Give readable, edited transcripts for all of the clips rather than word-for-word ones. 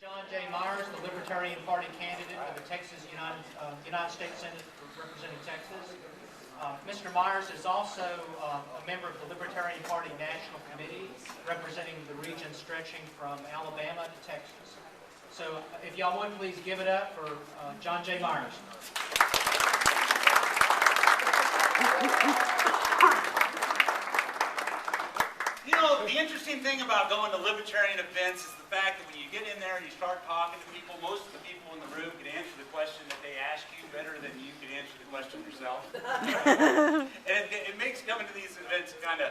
John J. Myers, the Libertarian Party candidate for the United States Senate representing Texas. Mr. Myers is also a member of the Libertarian Party National Committee, representing the region stretching from Alabama to Texas. So if y'all would please give it up for John J. Myers. You know, the interesting thing about going to libertarian events is the fact that when you get in there and you start talking to people, most of the people in the room can answer the question that they ask you better than you can answer the question yourself. And it makes coming to these events kind of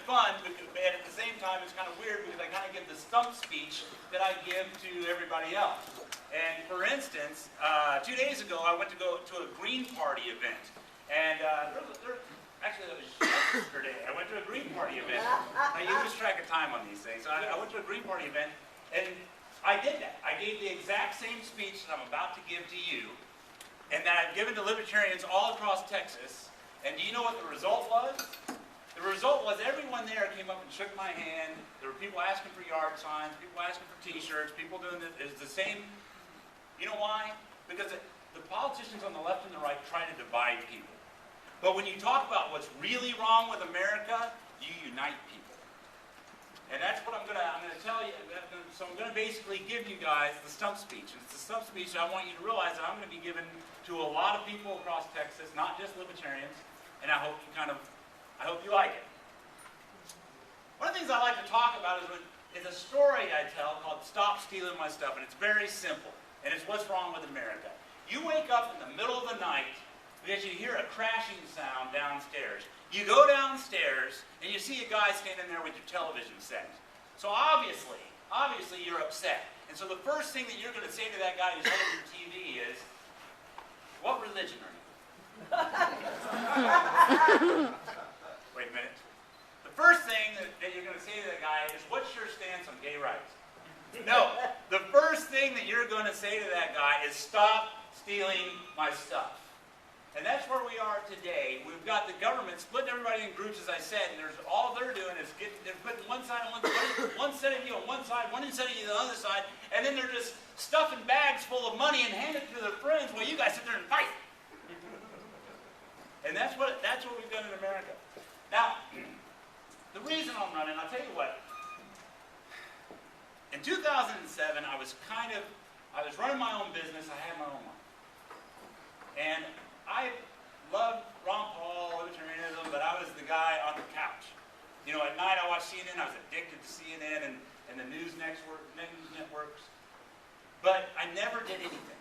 fun, but at the same time it's kind of weird because I kind of give the stump speech that I give to everybody else. And for instance, 2 days ago I went to go to a Green Party event. And actually, that was yesterday. I went to a Green Party event. Now, you lose track of time on these things. So I went to a Green Party event, and I did that. I gave the exact same speech that I'm about to give to you, and that I've given to libertarians all across Texas. And do you know what the result was? The result was everyone there came up and shook my hand. There were people asking for yard signs, people asking for T-shirts, people doing the same. You know why? Because the politicians on the left and the right try to divide people. But when you talk about what's really wrong with America, you unite people. And that's what I'm going to tell you. So I'm going to basically give you guys the stump speech. And it's the stump speech that I want you to realize that I'm going to be giving to a lot of people across Texas, not just libertarians. And I hope you like it. One of the things I like to talk about is a story I tell called "Stop Stealing My Stuff," and it's very simple. And it's what's wrong with America. You wake up in the middle of the night because you hear a crashing sound downstairs. You go downstairs and you see a guy standing there with your television set. So obviously you're upset. And so the first thing that you're going to say to that guy who's holding your TV is, "What religion are you?" Wait a minute. The first thing that you're going to say to that guy is, "What's your stance on gay rights?" No. The first thing that you're going to say to that guy is, "Stop stealing my stuff." And that's where we are today. We've got the government splitting everybody in groups, as I said, and all they're doing is they're putting one side on one set of you on one side, one set of you on the other side, and then they're just stuffing bags full of money and handing it to their friends while you guys sit there and fight. And that's what we've done in America. Now, the reason I'm running, I'll tell you what. In 2007, I was running my own business. I had my own life. And I loved Ron Paul, libertarianism, but I was the guy on the couch. You know, at night I watched CNN. I was addicted to CNN and the news networks. But I never did anything.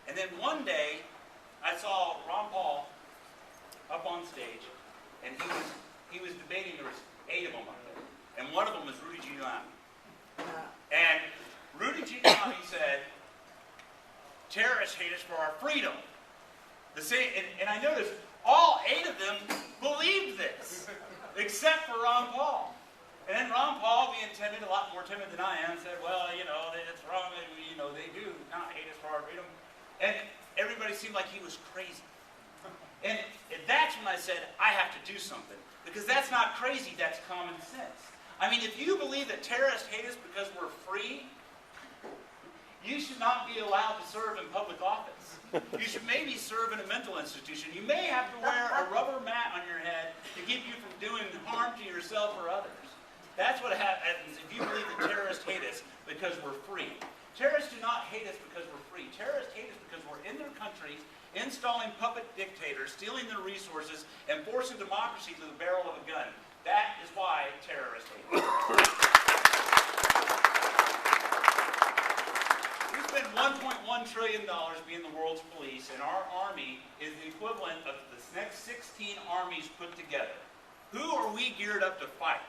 And then one day, I saw Ron Paul up on stage, and he was debating. There was 8 of them up there, and one of them was Rudy Giuliani. And Rudy Giuliani said, "Terrorists hate us for our freedom." And I noticed all 8 of them believed this, except for Ron Paul. And then Ron Paul, being timid, a lot more timid than I am, said, "Well, you know, it's wrong. You know, they do not hate us for our freedom." And everybody seemed like he was crazy. And that's when I said, I have to do something. Because that's not crazy, that's common sense. I mean, if you believe that terrorists hate us because we're free, you should not be allowed to serve in public office. You should maybe serve in a mental institution. You may have to wear a rubber mat on your head to keep you from doing harm to yourself or others. That's what happens if you believe that terrorists hate us because we're free. Terrorists do not hate us because we're free. Terrorists hate us because we're in their countries, installing puppet dictators, stealing their resources, and forcing democracy to the barrel of a gun. That is why terrorists hate us. We spend $1.1 trillion being the world's police, and our army is the equivalent of the next 16 armies put together. Who are we geared up to fight?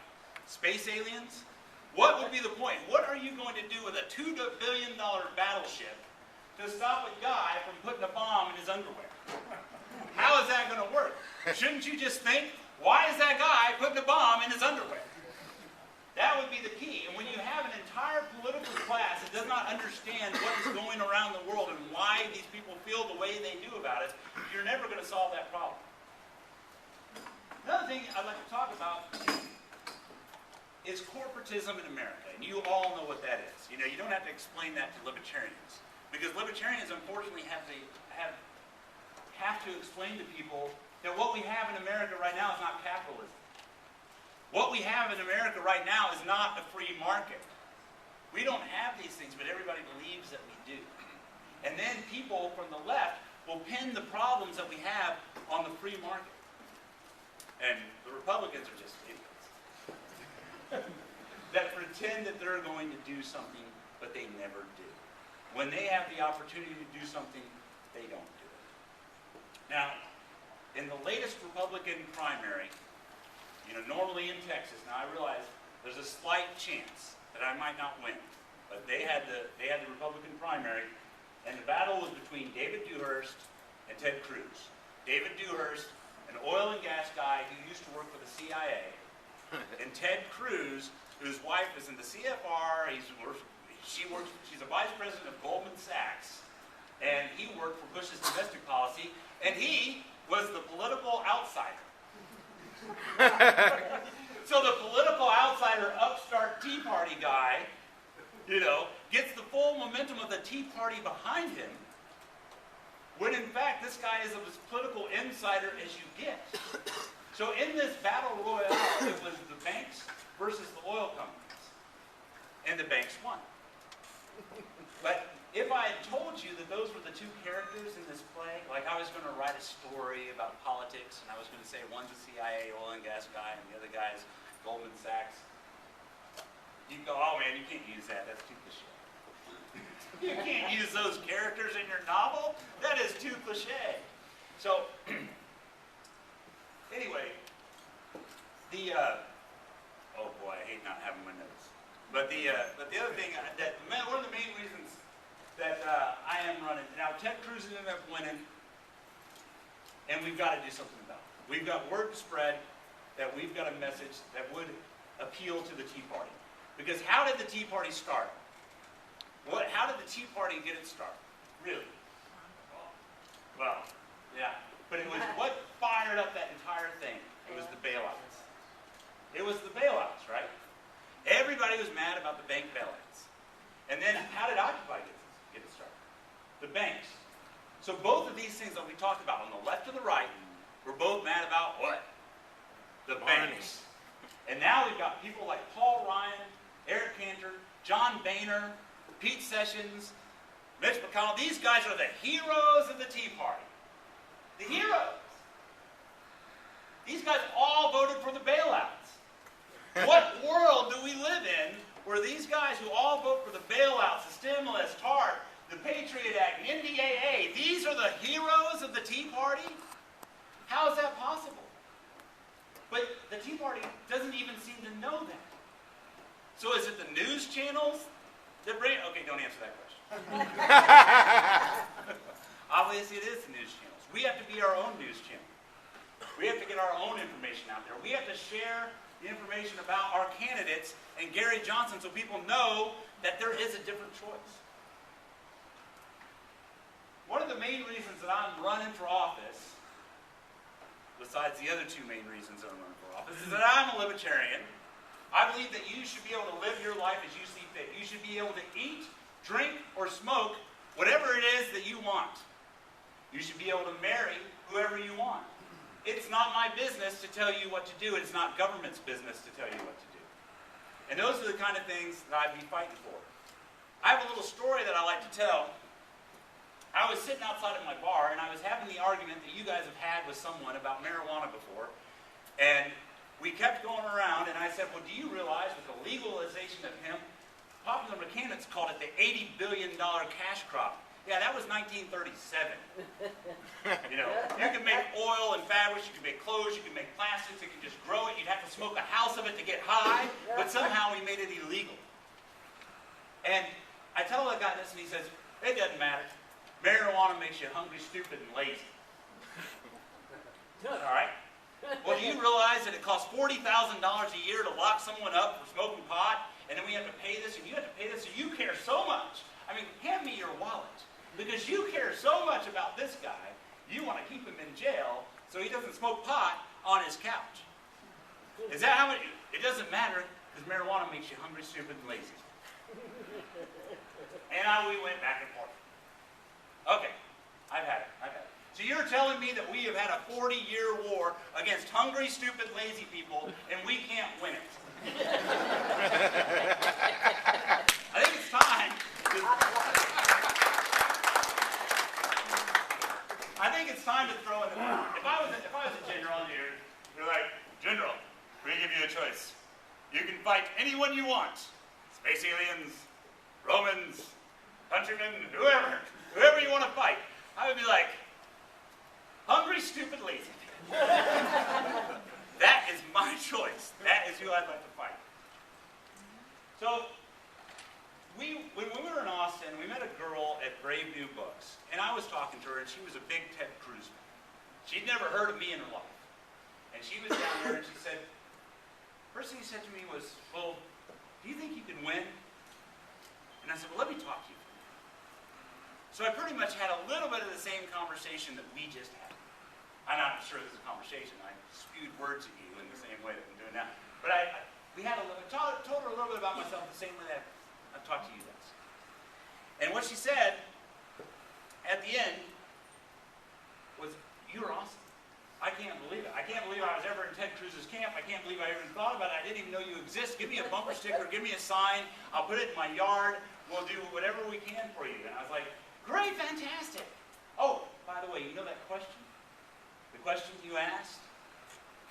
Space aliens? What would be the point? What are you going to do with a $2 billion battleship to stop a guy from putting a bomb in his underwear? How is that going to work? Shouldn't you just think, why is that guy putting a bomb in his underwear? That would be the key. And when you have an entire political class that does not understand what is going around the world and why these people feel the way they do about it, you're never going to solve that problem. Another thing I'd like to talk about is corporatism in America, and you all know what that is. You know, you don't have to explain that to libertarians, because libertarians, unfortunately, have to explain to people that what we have in America right now is not capitalism. What we have in America right now is not a free market. We don't have these things, but everybody believes that we do. And then people from the left will pin the problems that we have on the free market. And the Republicans are just idiots that pretend that they're going to do something, but they never do. When they have the opportunity to do something, they don't do it. Now, in the latest Republican primary, you know, normally in Texas, now I realize there's a slight chance that I might not win, but they had the Republican primary, and the battle was between David Dewhurst and Ted Cruz. David Dewhurst, an oil and gas guy who used to work for the CIA, and Ted Cruz, whose wife is in the CFR. She's a vice president of Goldman Sachs, and he worked for Bush's domestic policy, and he was the political outsider. So the political outsider, upstart Tea Party guy, you know, gets the full momentum of the Tea Party behind him, when in fact this guy is as political insider as you get. So in this battle royale, it was the banks versus the oil companies, and the banks won. But if I had told you that those were the two characters in this play, like I was going to write a story about politics, and I was going to say one's a CIA oil and gas guy, and the other guy is Goldman Sachs, you'd go, oh man, you can't use that, that's too cliche. You can't use those characters in your novel? That is too cliche. So, anyway, oh boy, I hate not having my notes. But the other thing, one of the main reasons that I am running, now Ted Cruz ended up winning, and we've got to do something about it. We've got word to spread that we've got a message that would appeal to the Tea Party. Because how did the Tea Party start? How did the Tea Party get its start? Really? Well, yeah. But it was what fired up that entire thing. It was the bailouts. It was the bailouts, right? Everybody was mad about the bank bailouts. And then how did Occupy get it started? The banks. So both of these things that we talked about on the left and the right were both mad about what? The banks. And now we've got people like Paul Ryan, Eric Cantor, John Boehner, Pete Sessions, Mitch McConnell. These guys are the heroes of the Tea Party. The heroes. These guys all voted for the bailouts. What world do we live in where these guys who all vote for the bailouts, the stimulus, TARP, the Patriot Act, the NDAA, these are the heroes of the Tea Party? How is that possible? But the Tea Party doesn't even seem to know that. So is it the news channels that bring... Okay, don't answer that question. Obviously, it is the news channels. We have to be our own news channel. We have to get our own information out there. We have to share the information about our candidates and Gary Johnson so people know that there is a different choice. One of the main reasons that I'm running for office, besides the other two main reasons that I'm running for office, is that I'm a libertarian. I believe that you should be able to live your life as you see fit. You should be able to eat, drink, or smoke whatever it is that you want. You should be able to marry whoever you want. It's not my business to tell you what to do. It's not government's business to tell you what to do. And those are the kind of things that I'd be fighting for. I have a little story that I like to tell. I was sitting outside of my bar, and I was having the argument that you guys have had with someone about marijuana before. And we kept going around, and I said, well, do you realize with the legalization of hemp, Popular Mechanics called it the $80 billion cash crop. Yeah, that was 1937. You know, you can make oil and fabrics, you can make clothes, you can make plastics, you can just grow it. You'd have to smoke a house of it to get high, but somehow we made it illegal. And I tell that guy this, and he says, it doesn't matter. Marijuana makes you hungry, stupid, and lazy. All right? Well, do you realize that it costs $40,000 a year to lock someone up for smoking pot, and then we have to pay this, and you have to pay this, and you care so much. I mean, hand me your wallet. Because you care so much about this guy, you want to keep him in jail so he doesn't smoke pot on his couch. Is that how it doesn't matter. because marijuana makes you hungry, stupid, and lazy. And we went back and forth. Okay, I've had it. So you're telling me that we have had a 40-year war against hungry, stupid, lazy people, and we can't win it? I think it's time. I think it's time to throw in the towel. If I was a general here, you're like, General, we give you a choice. You can fight anyone you want. Space aliens, Romans, countrymen, whoever you want to fight. I would be like, hungry, stupid, lazy. That is my choice. That is who I'd like to fight. So, when we were in Austin, we met a girl at Brave New Books, and I was talking to her, and she was a big Ted Cruz fan. She'd never heard of me in her life. And she was down there, and she said, first thing she said to me was, well, do you think you can win? And I said, well, let me talk to you. So I pretty much had a little bit of the same conversation that we just had. I'm not sure this is a conversation. I spewed words at you in the same way that I'm doing now. But we had told her a little bit about myself the same way that I've talked to you guys. And what she said at the end was, you're awesome. I can't believe it. I can't believe I was ever in Ted Cruz's camp. I can't believe I even thought about it. I didn't even know you exist. Give me a bumper sticker. Give me a sign. I'll put it in my yard. We'll do whatever we can for you. And I was like, great, fantastic. Oh, by the way, you know that question? The question you asked,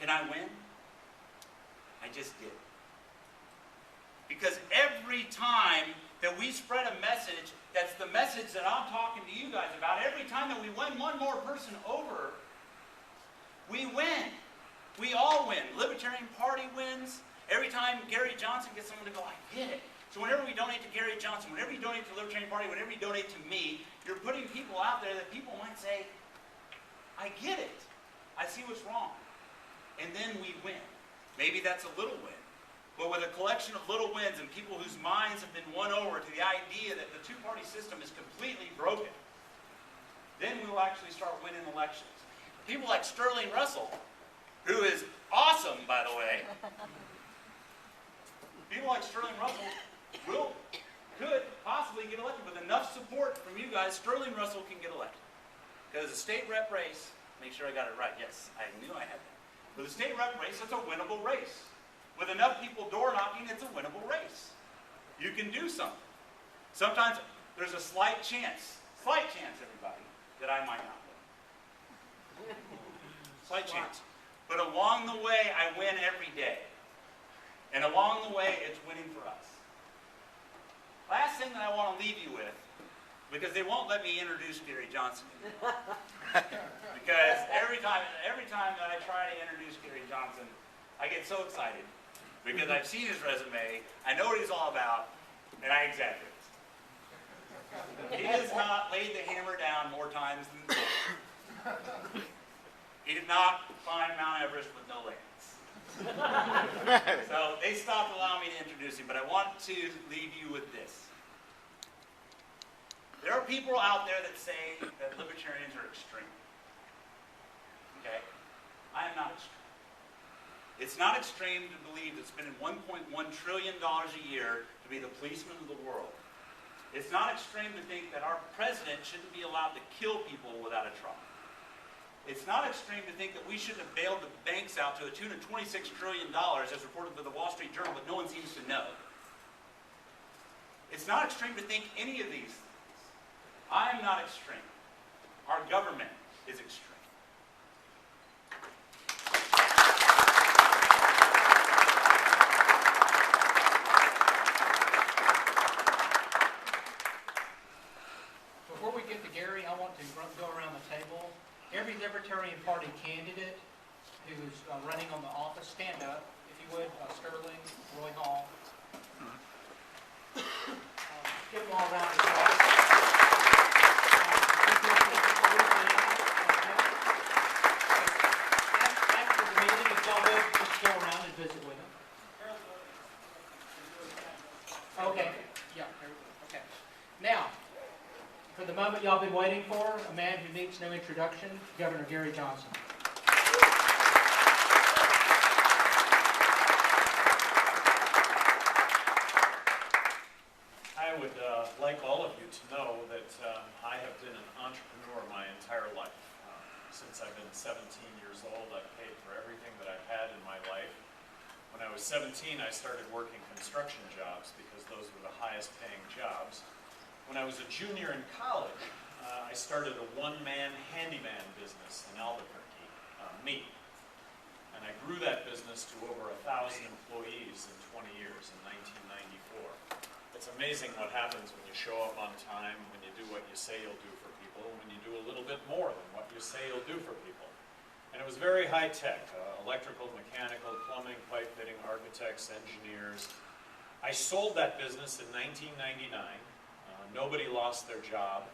can I win? I just did. Because every time that we spread a message, that's the message that I'm talking to you guys about, every time that we win one more person over, we win. We all win. Libertarian Party wins. Every time Gary Johnson gets someone to go, I get it. So whenever we donate to Gary Johnson, whenever you donate to the Libertarian Party, whenever you donate to me, you're putting people out there that people might say, I get it. I see what's wrong. And then we win. Maybe that's a little win. But with a collection of little wins and people whose minds have been won over to the idea that the two-party system is completely broken, then we will actually start winning elections. People like Sterling Russell, who is awesome, by the way. People like Sterling Russell could possibly get elected. With enough support from you guys, Sterling Russell can get elected. Because the state rep race, make sure I got it right. Yes, I knew I had that. With the state rep race, it's a winnable race. With enough people door knocking, it's a winnable race. You can do something. Sometimes there's a slight chance, everybody, that I might not win. Slight chance. But along the way, I win every day. And along the way, it's winning for us. Last thing that I want to leave you with, because they won't let me introduce Gary Johnson anymore. Because every time that I try to introduce Gary Johnson, I get so excited. Because I've seen his resume, I know what he's all about, and I exaggerate. He has not laid the hammer down more times than this. He did not climb Mount Everest with no legs. So they stopped allowing me to introduce him, but I want to leave you with this. There are people out there that say that libertarians are extreme. Okay? I am not extreme. It's not extreme to believe that spending $1.1 trillion a year to be the policeman of the world. It's not extreme to think that our president shouldn't be allowed to kill people without a trial. It's not extreme to think that we shouldn't have bailed the banks out to a tune of $26 trillion as reported by the Wall Street Journal, but no one seems to know. It's not extreme to think any of these things. I'm not extreme. Our government is extreme. Before we get to Gary, I want to go around the table. Every Libertarian Party candidate who's running on the office, stand up, if you would. Sterling, Roy Hall. Give them all a round of applause. After the meeting, if y'all would, just go around and visit with them. Okay. Yeah. Okay. Now, for the moment y'all been waiting for, a man who needs no introduction, Governor Gary Johnson. would like all of you to know that I have been an entrepreneur my entire life. Since I've been 17 years old, I've paid for everything that I've had in my life. When I was 17, I started working construction jobs because those were the highest paying jobs. When I was a junior in college, I started a one-man handyman business in Albuquerque, me. And I grew that business to over 1,000 employees in 20 years in 1994. It's amazing what happens when you show up on time, when you do what you say you'll do for people, when you do a little bit more than what you say you'll do for people. And it was very high tech, electrical, mechanical, plumbing, pipe fitting, architects, engineers. I sold that business in 1999. Nobody lost their job,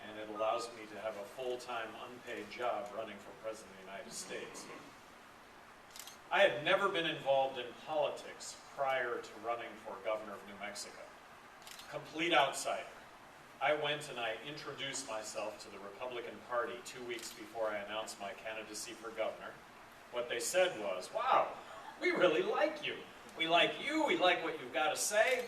and it allows me to have a full-time unpaid job running for President of the United States. I had never been involved in politics prior to running for governor of New Mexico. Complete outsider. I went and I introduced myself to the Republican Party 2 weeks before I announced my candidacy for governor. What they said was, wow, we really like you. We like you, we like what you've got to say.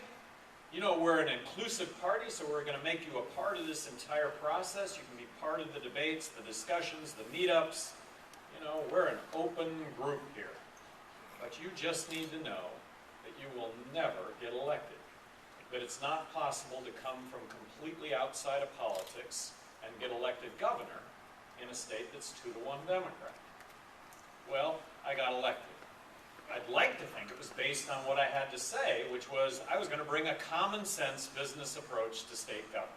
You know, we're an inclusive party, so we're going to make you a part of this entire process. You can be part of the debates, the discussions, the meetups. You know, we're an open group here. But you just need to know that you will never get elected. That it's not possible to come from completely outside of politics and get elected governor in a state that's 2-to-1 Democrat. Well, I got elected. I'd like to think it was based on what I had to say, which was I was going to bring a common sense business approach to state government.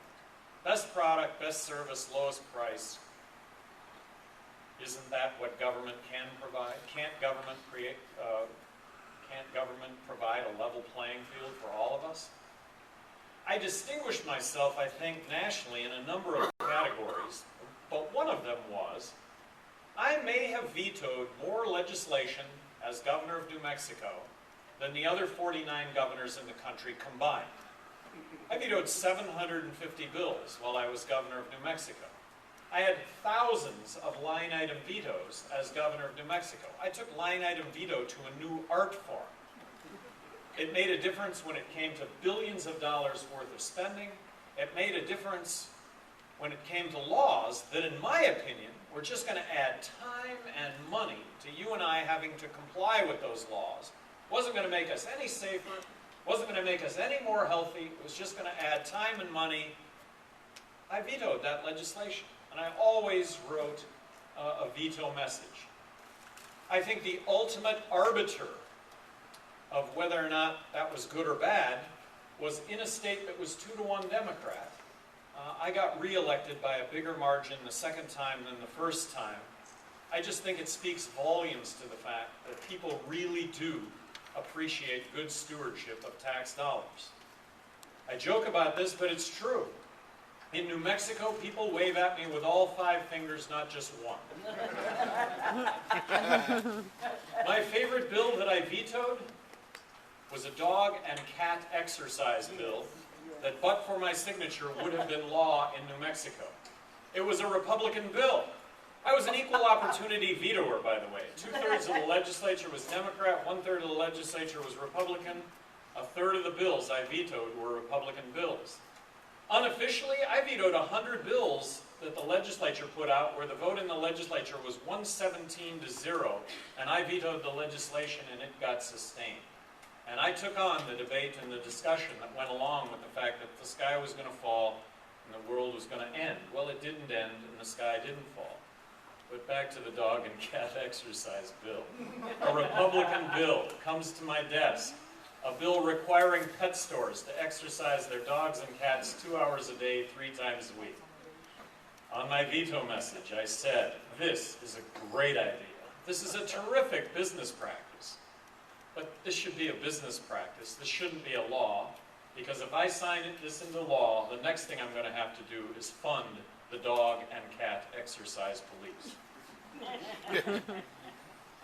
Best product, best service, lowest price. Isn't that what government can provide? Can't government provide a level playing field for all of us? I distinguished myself, I think, nationally in a number of categories, but one of them was I may have vetoed more legislation as governor of New Mexico than the other 49 governors in the country combined. I vetoed 750 bills while I was governor of New Mexico. I had thousands of line item vetoes as governor of New Mexico. I took line item veto to a new art form. It made a difference when it came to billions of dollars worth of spending. It made a difference when it came to laws that, in my opinion, were just going to add time and money to you and I having to comply with those laws. Wasn't going to make us any safer, wasn't going to make us any more healthy, it was just going to add time and money. I vetoed that legislation, and I always wrote a veto message. I think the ultimate arbiter of whether or not that was good or bad was in a state that was 2-to-1 Democrat. I got reelected by a bigger margin the second time than the first time. I just think it speaks volumes to the fact that people really do appreciate good stewardship of tax dollars. I joke about this, but it's true. In New Mexico, people wave at me with all 5 fingers, not just one. My favorite bill that I vetoed was a dog and cat exercise bill that, but for my signature, would have been law in New Mexico. It was a Republican bill. I was an equal opportunity vetoer, by the way. 2/3 of the legislature was Democrat, 1/3 of the legislature was Republican. 1/3 of the bills I vetoed were Republican bills. Unofficially, I vetoed 100 bills that the legislature put out where the vote in the legislature was 117-0, and I vetoed the legislation and it got sustained. And I took on the debate and the discussion that went along with the fact that the sky was going to fall and the world was going to end. Well, it didn't end and the sky didn't fall. But back to the dog and cat exercise bill. A Republican bill comes to my desk. A bill requiring pet stores to exercise their dogs and cats 2 hours a day, 3 times a week. On my veto message, I said, this is a great idea. This is a terrific business practice. But this should be a business practice. This shouldn't be a law, because if I sign this into law, the next thing I'm going to have to do is fund the dog and cat exercise police.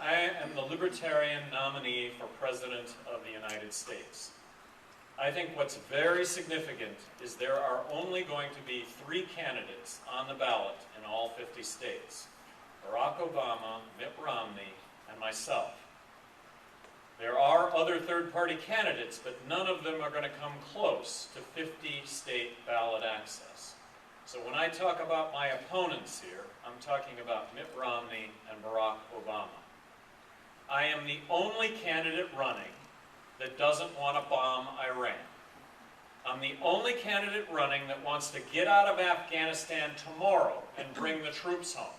I am the Libertarian nominee for President of the United States. I think what's very significant is there are only going to be 3 candidates on the ballot in all 50 states: Barack Obama, Mitt Romney, and myself. There are other third-party candidates, but none of them are going to come close to 50 state ballot access. So when I talk about my opponents here, I'm talking about Mitt Romney and Barack Obama. I am the only candidate running that doesn't want to bomb Iran. I'm the only candidate running that wants to get out of Afghanistan tomorrow and bring the troops home.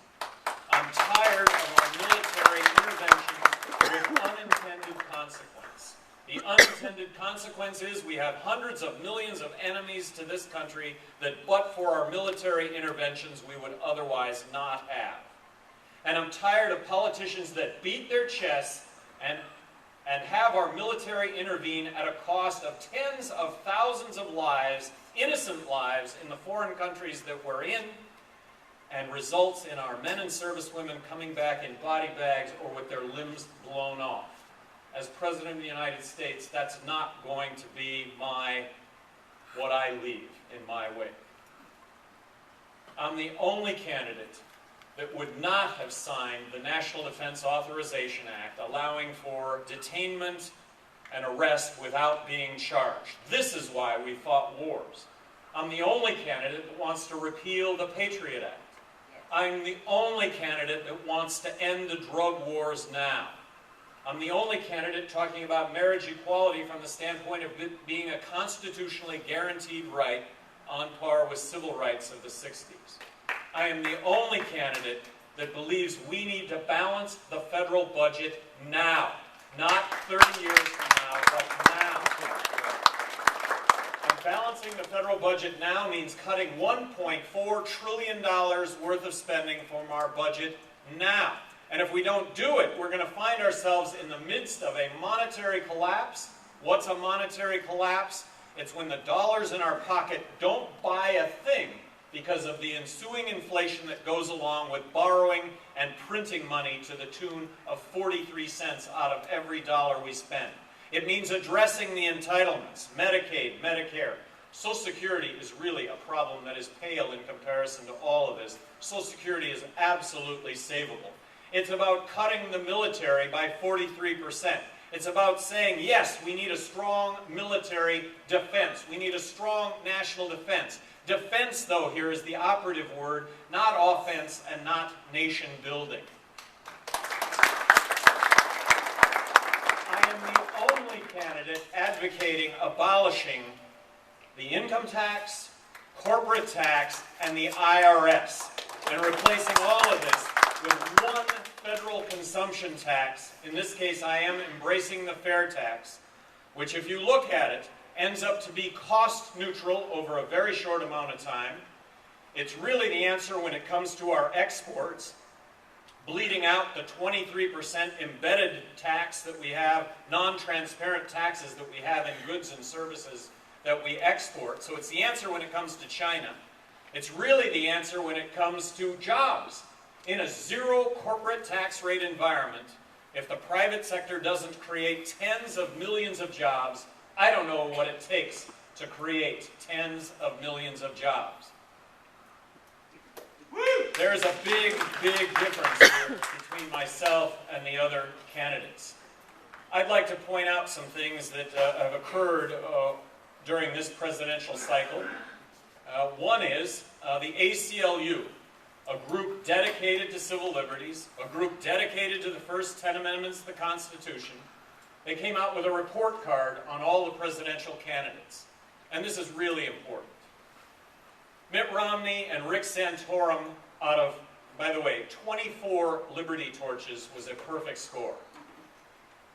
I'm tired of our military interventions with unintended consequence. The unintended consequence is we have hundreds of millions of enemies to this country that but for our military interventions we would otherwise not have. And I'm tired of politicians that beat their chests and have our military intervene at a cost of tens of thousands of lives, innocent lives, in the foreign countries that we're in, and results in our men and servicewomen coming back in body bags or with their limbs blown off. As President of the United States, that's not going to be what I leave in my wake. I'm the only candidate that would not have signed the National Defense Authorization Act, allowing for detainment and arrest without being charged. This is why we fought wars. I'm the only candidate that wants to repeal the Patriot Act. I'm the only candidate that wants to end the drug wars now. I'm the only candidate talking about marriage equality from the standpoint of it being a constitutionally guaranteed right on par with civil rights of the 60s. I am the only candidate that believes we need to balance the federal budget now. Not 30 years from now, but now. And balancing the federal budget now means cutting $1.4 trillion worth of spending from our budget now. And if we don't do it, we're going to find ourselves in the midst of a monetary collapse. What's a monetary collapse? It's when the dollars in our pocket don't buy a thing because of the ensuing inflation that goes along with borrowing and printing money to the tune of 43 cents out of every dollar we spend. It means addressing the entitlements, Medicaid, Medicare. Social Security is really a problem that is pale in comparison to all of this. Social Security is absolutely savable. It's about cutting the military by 43%. It's about saying, yes, we need a strong military defense. We need a strong national defense. Defense, though, here is the operative word, not offense and not nation building. I am the only candidate advocating abolishing the income tax, corporate tax, and the IRS, and replacing all of this with one federal consumption tax. In this case, I am embracing the fair tax, which, if you look at it, ends up to be cost neutral over a very short amount of time. It's really the answer when it comes to our exports, bleeding out the 23% embedded tax that we have, non-transparent taxes that we have in goods and services that we export. So it's the answer when it comes to China. It's really the answer when it comes to jobs. In a zero corporate tax rate environment, if the private sector doesn't create tens of millions of jobs, I don't know what it takes to create tens of millions of jobs. There's a big, big difference here between myself and the other candidates. I'd like to point out some things that have occurred during this presidential cycle. One is the ACLU, a group dedicated to civil liberties, a group dedicated to the first 10 amendments of the Constitution. They came out with a report card on all the presidential candidates. And this is really important. Mitt Romney and Rick Santorum out of, by the way, 24 Liberty Torches was a perfect score.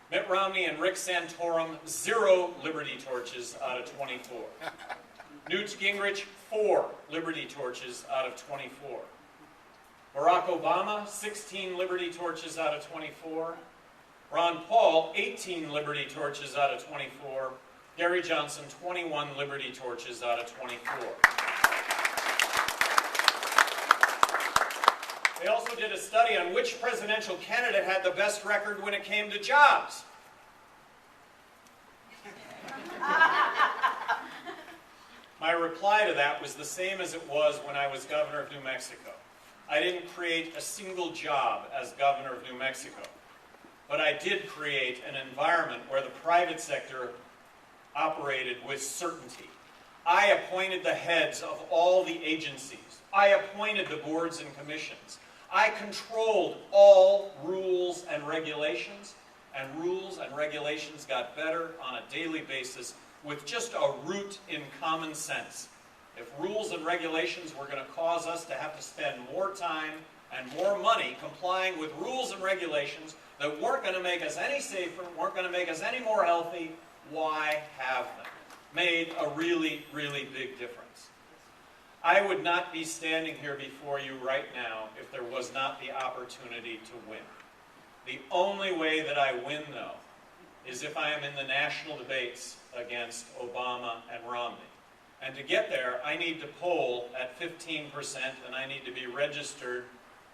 Mitt Romney and Rick Santorum, 0 Liberty Torches out of 24. Newt Gingrich, 4 Liberty Torches out of 24. Barack Obama, 16 Liberty Torches out of 24. Ron Paul, 18 Liberty Torches out of 24. Gary Johnson, 21 Liberty Torches out of 24. They also did a study on which presidential candidate had the best record when it came to jobs. My reply to that was the same as it was when I was governor of New Mexico. I didn't create a single job as governor of New Mexico. but I did create an environment where the private sector operated with certainty. I appointed the heads of all the agencies. I appointed the boards and commissions. I controlled all rules and regulations got better on a daily basis with just a root in common sense. If rules and regulations were going to cause us to have to spend more time and more money complying with rules and regulations that weren't going to make us any safer, weren't going to make us any more healthy, why have them? Made a really, really big difference. I would not be standing here before you right now if there was not the opportunity to win. The only way that I win, though, is if I am in the national debates against Obama and Romney. And to get there, I need to poll at 15%, and I need to be registered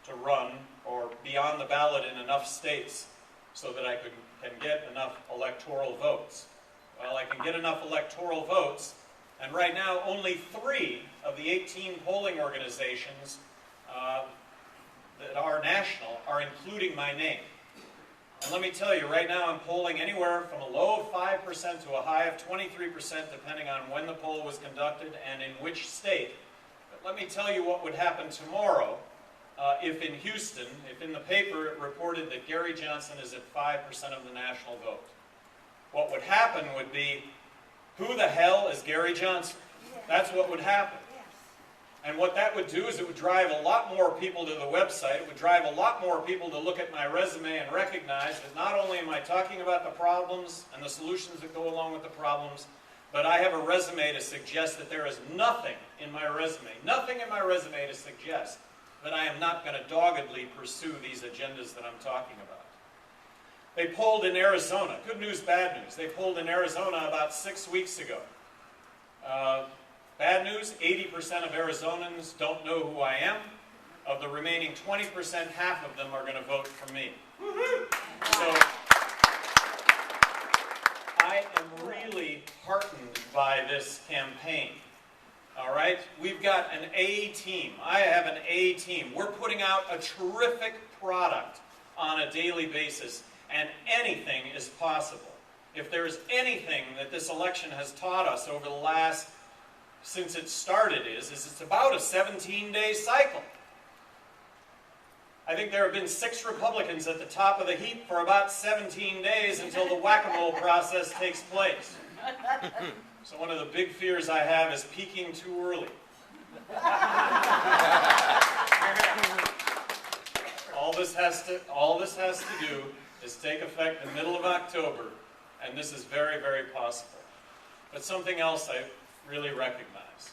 to run or be on the ballot in enough states so that I can get enough electoral votes. Well, I can get enough electoral votes, and right now only 3 of the 18 polling organizations that are national are including my name. And let me tell you, right now I'm polling anywhere from a low of 5% to a high of 23%, depending on when the poll was conducted and in which state. But let me tell you what would happen tomorrow if in Houston, if in the paper it reported that Gary Johnson is at 5% of the national vote. What would happen would be, who the hell is Gary Johnson? That's what would happen. And what that would do is it would drive a lot more people to the website. It would drive a lot more people to look at my resume and recognize that not only am I talking about the problems and the solutions that go along with the problems, but I have a resume to suggest that there is nothing in my resume to suggest that I am not going to doggedly pursue these agendas that I'm talking about. They polled in Arizona. Good news, bad news. They polled in Arizona about 6 weeks ago. Bad news, 80% of Arizonans don't know who I am. Of the remaining 20%, half of them are going to vote for me. So I am really heartened by this campaign. All right? We've got an A team. I have an A team. We're putting out a terrific product on a daily basis, and anything is possible. If there's anything that this election has taught us over the last, since it started, is it's about a 17-day cycle. I think there have been 6 Republicans at the top of the heap for about 17 days until the whack-a-mole process takes place. So one of the big fears I have is peaking too early. All this has to do is take effect in the middle of October, and this is very, very possible. But something else I really recognize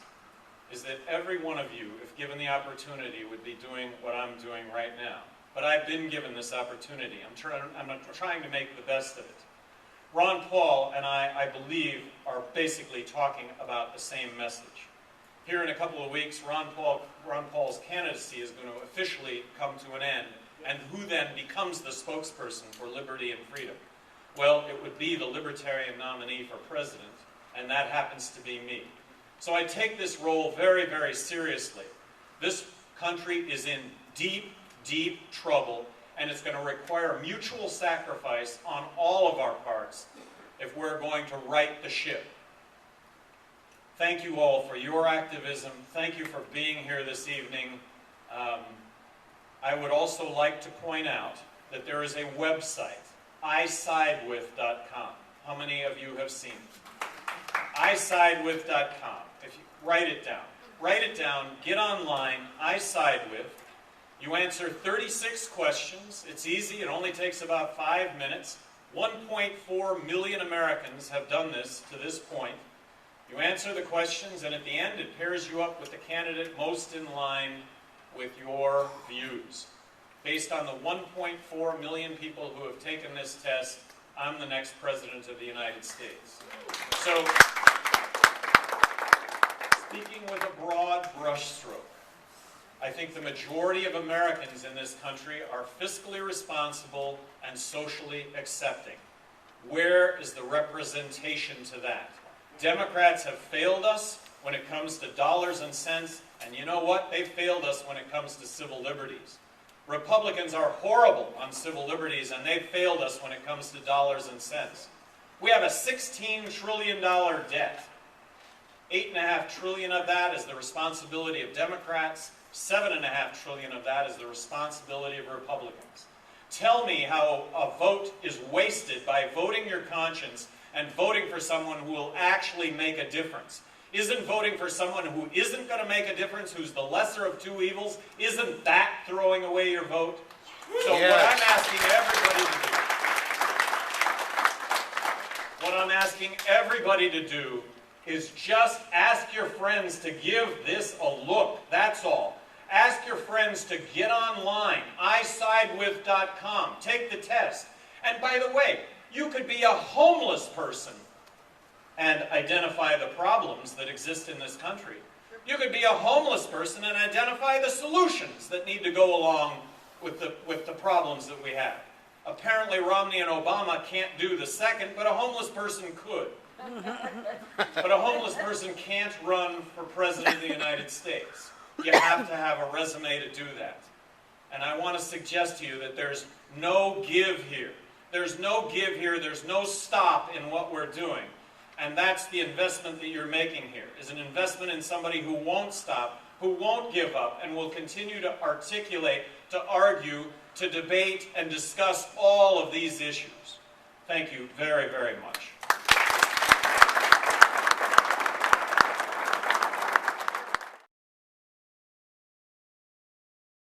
is that every one of you, if given the opportunity, would be doing what I'm doing right now. But I've been given this opportunity. I'm trying to make the best of it. Ron Paul and I believe, are basically talking about the same message. Here in a couple of weeks, Ron Paul's candidacy is going to officially come to an end. And who then becomes the spokesperson for liberty and freedom? Well, it would be the Libertarian nominee for president, and that happens to be me. So I take this role very, very seriously. This country is in deep, deep trouble, and it's going to require mutual sacrifice on all of our parts if we're going to right the ship. Thank you all for your activism. Thank you for being here this evening. I would also like to point out that there is a website, isidewith.com. How many of you have seen it? isidewith.com. If you write it down, get online, isidewith. You answer 36 questions. It's easy. It only takes about 5 minutes. 1.4 million Americans have done this to this point. You answer the questions, and at the end, it pairs you up with the candidate most in line with your views. Based on the 1.4 million people who have taken this test, I'm the next president of the United States. So, speaking with a broad brushstroke, I think the majority of Americans in this country are fiscally responsible and socially accepting. Where is the representation to that? Democrats have failed us when it comes to dollars and cents, and you know what? They failed us when it comes to civil liberties. Republicans are horrible on civil liberties, and they've failed us when it comes to dollars and cents. We have a $16 trillion debt. $8.5 trillion of that is the responsibility of Democrats. $7.5 trillion of that is the responsibility of Republicans. Tell me how a vote is wasted by voting your conscience and voting for someone who will actually make a difference. Isn't voting for someone who isn't going to make a difference, who's the lesser of two evils, isn't that throwing away your vote? So Yes. what I'm asking everybody to do is just ask your friends to give this a look. That's all. Ask your friends to get online, isidewith.com, take the test. And by the way, you could be a homeless person and identify the problems that exist in this country. You could be a homeless person and identify the solutions that need to go along with the problems that we have. Apparently Romney and Obama can't do the second, but a homeless person could. But a homeless person can't run for president of the United States. You have to have a resume to do that. And I want to suggest to you that there's no give here. There's no give here. There's no stop in what we're doing. And that's the investment that you're making here, is an investment in somebody who won't stop, who won't give up, and will continue to articulate, to argue, to debate, and discuss all of these issues. Thank you very, very much.